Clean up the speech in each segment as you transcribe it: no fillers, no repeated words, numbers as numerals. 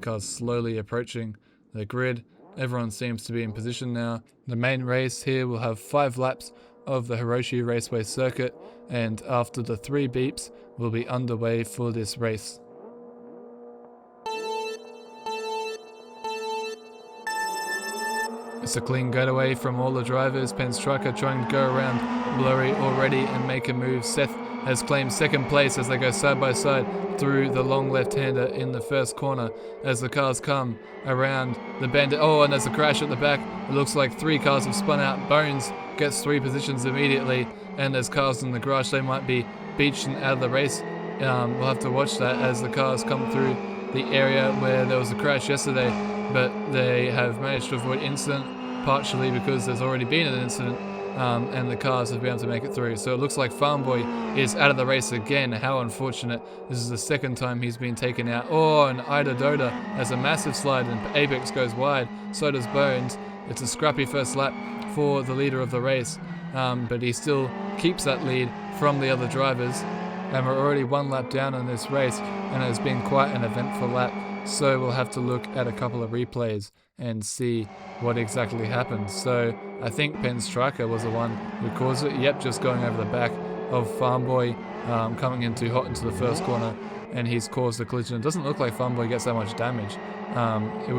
cars slowly approaching the grid. Everyone seems to be in position now. The main race here will have 5 laps of the Hirochi Raceway circuit, and after the 3 beeps, we'll be underway for this race. It's a clean getaway from all the drivers. Penstracker trying to go around Blurry already and make a move. Seth has claimed second place as they go side by side through the long left-hander in the first corner as the cars come around the bend. Oh, and there's a crash at the back. It looks like 3 cars have spun out. Bones gets 3 positions immediately, and there's cars in the garage. They might be beached and out of the race. We'll have to watch that as the cars come through the area where there was a crash yesterday, but they have managed to avoid incident, partially because there's already been an incident, and the cars have been able to make it through. So it looks like Farmboy is out of the race again. How unfortunate. This is the second time he's been taken out. Oh, and Idodatdoda has a massive slide and Apex goes wide. So does Bones. It's a scrappy first lap for the leader of the race, but he still keeps that lead from the other drivers. And we're already 1 lap down on this race, and it has been quite an eventful lap. So we'll have to look at a couple of replays and see what exactly happened. So I think Penstracker was the one who caused it. Yep, just going over the back of Farmboy, coming in too hot into the first corner, and he's caused the collision. It doesn't look like Farmboy gets that much damage.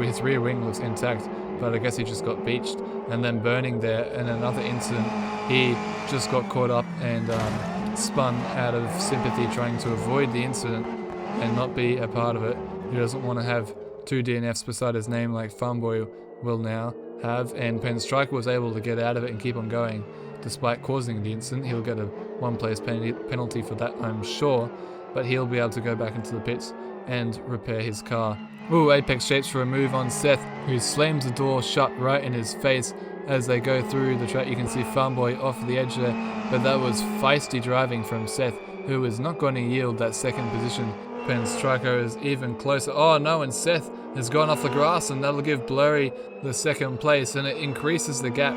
His rear wing looks intact, but I guess he just got beached. And then Burning there, and another incident, he just got caught up and spun out of sympathy, trying to avoid the incident and not be a part of it. He doesn't want to have 2 DNFs beside his name like Farmboy will now have, and Penstracker was able to get out of it and keep on going despite causing the incident. He'll get a 1-place penalty for that, I'm sure, but he'll be able to go back into the pits and repair his car. Ooh, Apex shapes for a move on Seth, who slams the door shut right in his face as they go through the track. You can see Farmboy off the edge there, but that was feisty driving from Seth, who is not going to yield that second position. Penstracker is even closer. Oh no, and Seth has gone off the grass, and that'll give Blurry the second place, and it increases the gap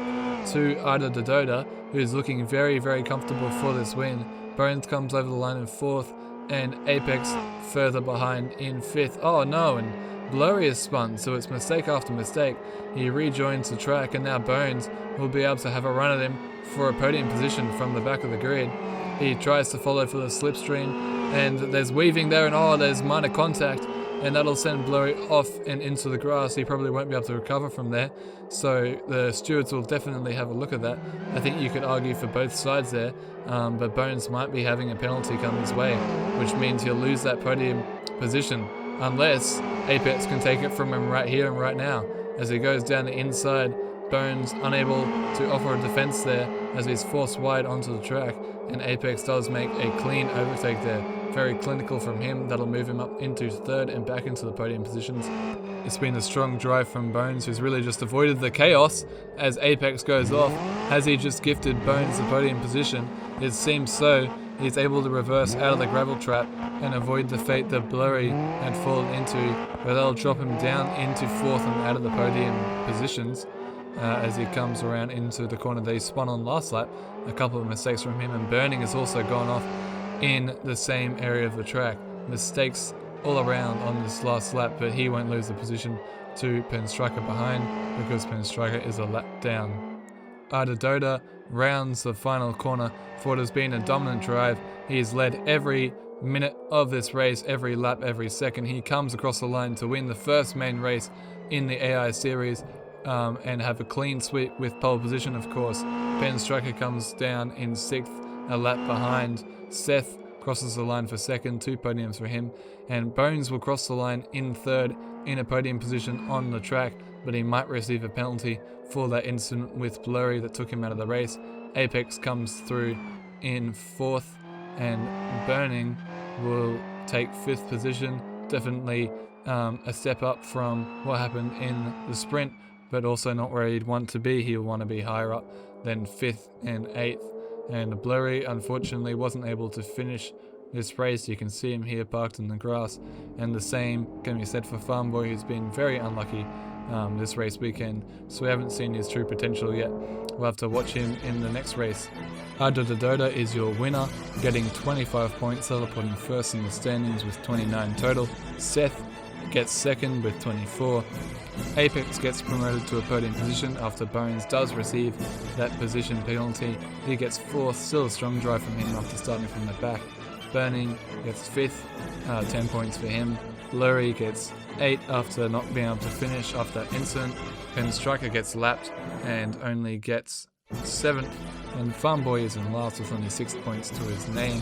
to Idodatdoda, who's looking very, very comfortable for this win. Bones comes over the line in 4th, and Apex further behind in 5th. Oh no, and Blurry is spun, so it's mistake after mistake. He rejoins the track, and now Bones will be able to have a run at him for a podium position from the back of the grid. He tries to follow for the slipstream, and there's weaving there, and oh, there's minor contact, and that'll send Blurry off and into the grass. He probably won't be able to recover from there, so the stewards will definitely have a look at that. I think you could argue for both sides there, but Bones might be having a penalty come his way, which means he'll lose that podium position, unless Apex can take it from him right here and right now. As he goes down the inside, Bones unable to offer a defense there as he's forced wide onto the track, and Apex does make a clean overtake there. Very clinical from him. That'll move him up into 3rd and back into the podium positions. It's been a strong drive from Bones, who's really just avoided the chaos as Apex goes off. Has he just gifted Bones the podium position? It seems so. He's able to reverse out of the gravel trap and avoid the fate that Blurry had fallen into, but that'll drop him down into 4th and out of the podium positions as he comes around into the corner that he spun on last lap. A couple of mistakes from him, and Burning has also gone off in the same area of the track. Mistakes all around on this last lap, but he won't lose the position to Penstracker behind because Penstracker is a lap down. Idodatdoda rounds the final corner for what has been a dominant drive. He has led every minute of this race, every lap, every second. He comes across the line to win the first main race in the AI series and have a clean sweep with pole position, of course. Penstracker comes down in 6th, a lap behind. Seth crosses the line for 2nd, 2 podiums for him, and Bones will cross the line in 3rd in a podium position on the track, but he might receive a penalty for that incident with Blurry that took him out of the race. Apex comes through in 4th, and Burning will take 5th position. Definitely a step up from what happened in the sprint, but also not where he'd want to be. He'll want to be higher up than 5th and 8th. And Blurry unfortunately wasn't able to finish this race. You can see him here parked in the grass, and the same can be said for Farmboy, who's been very unlucky this race weekend, so we haven't seen his true potential yet. We'll have to watch him in the next race. Idodatdoda is your winner, getting 25 points. That'll put him 1st in the standings with 29 total. Seth gets second with 24. Apex gets promoted to a podium position after Bones does receive that position penalty. He gets 4th, still a strong drive from him after starting from the back. Burning gets 5th, 10 points for him. Blurry gets 8 after not being able to finish after that incident. Pen Striker gets lapped and only gets 7th. And Farmboy is in last with only 6 points to his name.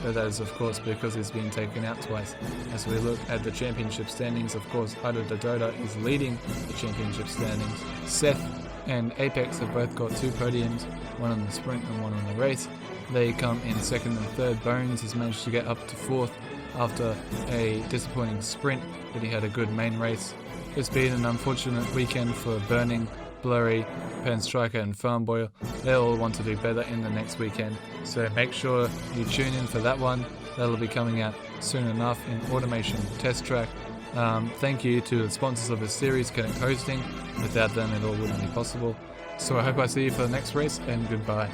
But that is of course because he's been taken out twice. As we look at the championship standings, of course Idodatdoda is leading the championship standings. Seth and Apex have both got 2 podiums, one on the sprint and one on the race. They come in 2nd and 3rd. Bones has managed to get up to 4th after a disappointing sprint, but he had a good main race. It's been an unfortunate weekend for Burning, Blurry, Pen Striker and Farmboy. They all want to do better in the next weekend, so make sure you tune in for that one. That'll be coming out soon enough in Automation Test Track. Thank you to the sponsors of this series, Connect Hosting. Without them it all wouldn't be possible. So I hope I see you for the next race, and goodbye.